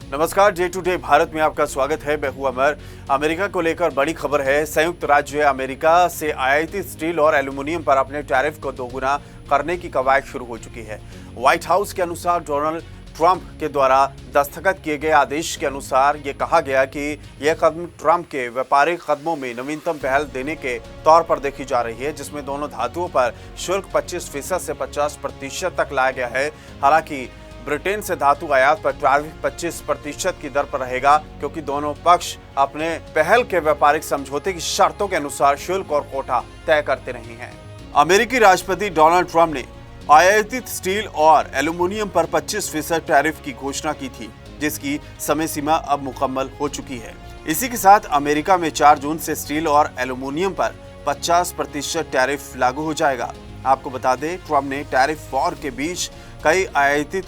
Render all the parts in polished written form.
नमस्कार, day to day Bharat में आपका स्वागत है। मैं हूं अमर। अमेरिका को लेकर बड़ी खबर है। संयुक्त राज्य अमेरिका से आयातित स्टील और एल्यूमिनियम पर अपने टैरिफ को दोगुना करने की कवायद शुरू हो चुकी है। व्हाइट हाउस के अनुसार डोनाल्ड ट्रंप के द्वारा दस्तखत किए गए आदेश के अनुसार ये कहा गया कि यह कदम ट्रंप के व्यापारिक कदमों में नवीनतम पहल देने के तौर पर देखी जा रही है, जिसमें दोनों धातुओं पर शुल्क 25% से 50% तक लाया गया है। हालांकि ब्रिटेन से धातु आयात पर टैरिफ 25% की दर पर रहेगा, क्योंकि दोनों पक्ष अपने पहल के व्यापारिक समझौते की शर्तों के अनुसार शुल्क और कोटा तय करते रहे हैं। अमेरिकी राष्ट्रपति डोनाल्ड ट्रंप ने आयातित स्टील और एल्यूमिनियम पर 25% टैरिफ की घोषणा की थी, जिसकी समय सीमा अब मुकम्मल हो चुकी है। इसी के साथ अमेरिका में 4 जून से स्टील और एल्यूमिनियम पर 50% टैरिफ लागू हो जाएगा। आपको बता दें, ट्रंप ने टैरिफ वॉर के बीच कई आयातित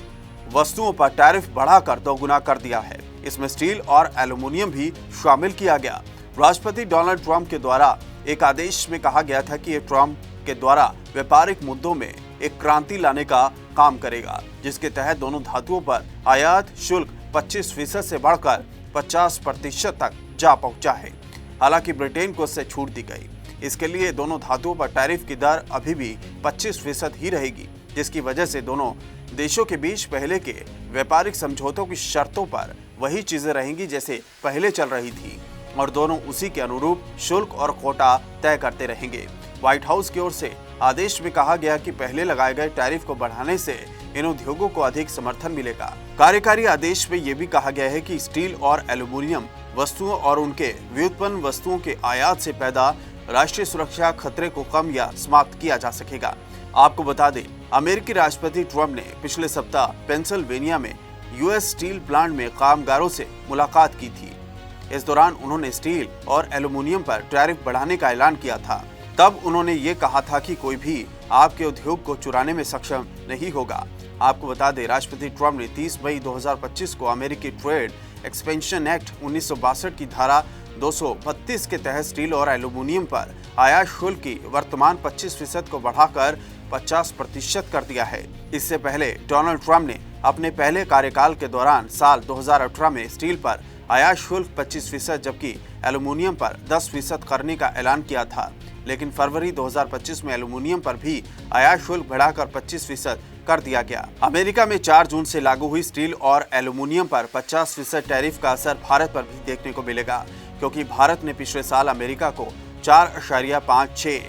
वस्तुओं पर टैरिफ बढ़ाकर दोगुना कर दिया है। इसमें स्टील और एल्यूमिनियम भी शामिल किया गया। राष्ट्रपति डोनाल्ड ट्रंप के द्वारा एक आदेश में कहा गया था कि ट्रंप के द्वारा व्यापारिक मुद्दों में एक क्रांति लाने का काम करेगा, जिसके तहत दोनों धातुओं पर आयात शुल्क 25% से बढ़कर 50% तक जा पहुंचा है। हालांकि ब्रिटेन को इससे छूट दी गई। इसके लिए दोनों धातुओं पर टैरिफ की दर अभी भी 25% ही रहेगी, जिसकी वजह से दोनों देशों के बीच पहले के व्यापारिक समझौतों की शर्तों पर वही चीजें रहेंगी जैसे पहले चल रही थी, और दोनों उसी के अनुरूप शुल्क और कोटा तय करते रहेंगे। व्हाइट हाउस की ओर से आदेश में कहा गया कि पहले लगाए गए टैरिफ को बढ़ाने से इन उद्योगों को अधिक समर्थन मिलेगा। कार्यकारी आदेश में यह भी कहा गया है कि स्टील और एल्यूमिनियम वस्तुओं और उनके व्युत्पन्न वस्तुओं के आयात से पैदा राष्ट्रीय सुरक्षा खतरे को कम या समाप्त किया जा सकेगा। आपको बता दें, अमेरिकी राष्ट्रपति ट्रंप ने पिछले सप्ताह पेंसिल्वेनिया में यूएस स्टील प्लांट में कामगारों से मुलाकात की थी। इस दौरान उन्होंने स्टील और एल्यूमिनियम पर टैरिफ बढ़ाने का ऐलान किया था। तब उन्होंने ये कहा था कि कोई भी आपके उद्योग को चुराने में सक्षम नहीं होगा। आपको बता दें, राष्ट्रपति ट्रंप ने 30 मई 2025 को अमेरिकी ट्रेड एक्सपेंशन एक्ट 1962 की धारा 232 के तहत स्टील और एल्यूमिनियम पर आयात शुल्क की वर्तमान 25% को बढ़ाकर 50% कर दिया है। इससे पहले डोनाल्ड ट्रंप ने अपने पहले कार्यकाल के दौरान साल 2018 में स्टील पर आयात शुल्क 25% जबकि एल्यूमिनियम पर 10% करने का ऐलान किया था, लेकिन फरवरी 2025 में एल्यूमिनियम पर भी आयात शुल्क बढ़ाकर 25% कर दिया गया। अमेरिका में 4 जून से लागू हुई स्टील और एल्यूमिनियम पर 50% टैरिफ का असर भारत पर भी देखने को मिलेगा, क्योंकि भारत ने पिछले साल अमेरिका को 4.56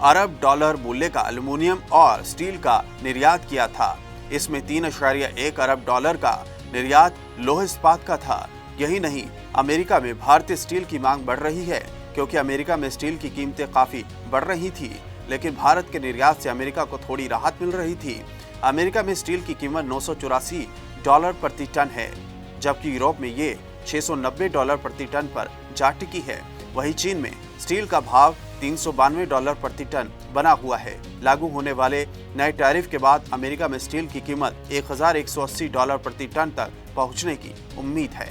अरब डॉलर मूल्य का एल्यूमिनियम और स्टील का निर्यात किया था। इसमें 3.1 अरब डॉलर का निर्यात लौह इस्पात का था। यही नहीं, अमेरिका में भारतीय स्टील की मांग बढ़ रही है, क्योंकि अमेरिका में स्टील की कीमतें काफी बढ़ रही थी, लेकिन भारत के निर्यात से अमेरिका को थोड़ी राहत मिल रही थी। अमेरिका में स्टील की कीमत $984 प्रति टन है, जबकि यूरोप में ये $690 प्रति टन पर जा टिकी है। वहीं चीन में स्टील का भाव $392 प्रति टन बना हुआ है। लागू होने वाले नए टैरिफ के बाद अमेरिका में स्टील की कीमत $1180 प्रति टन तक पहुंचने की उम्मीद है।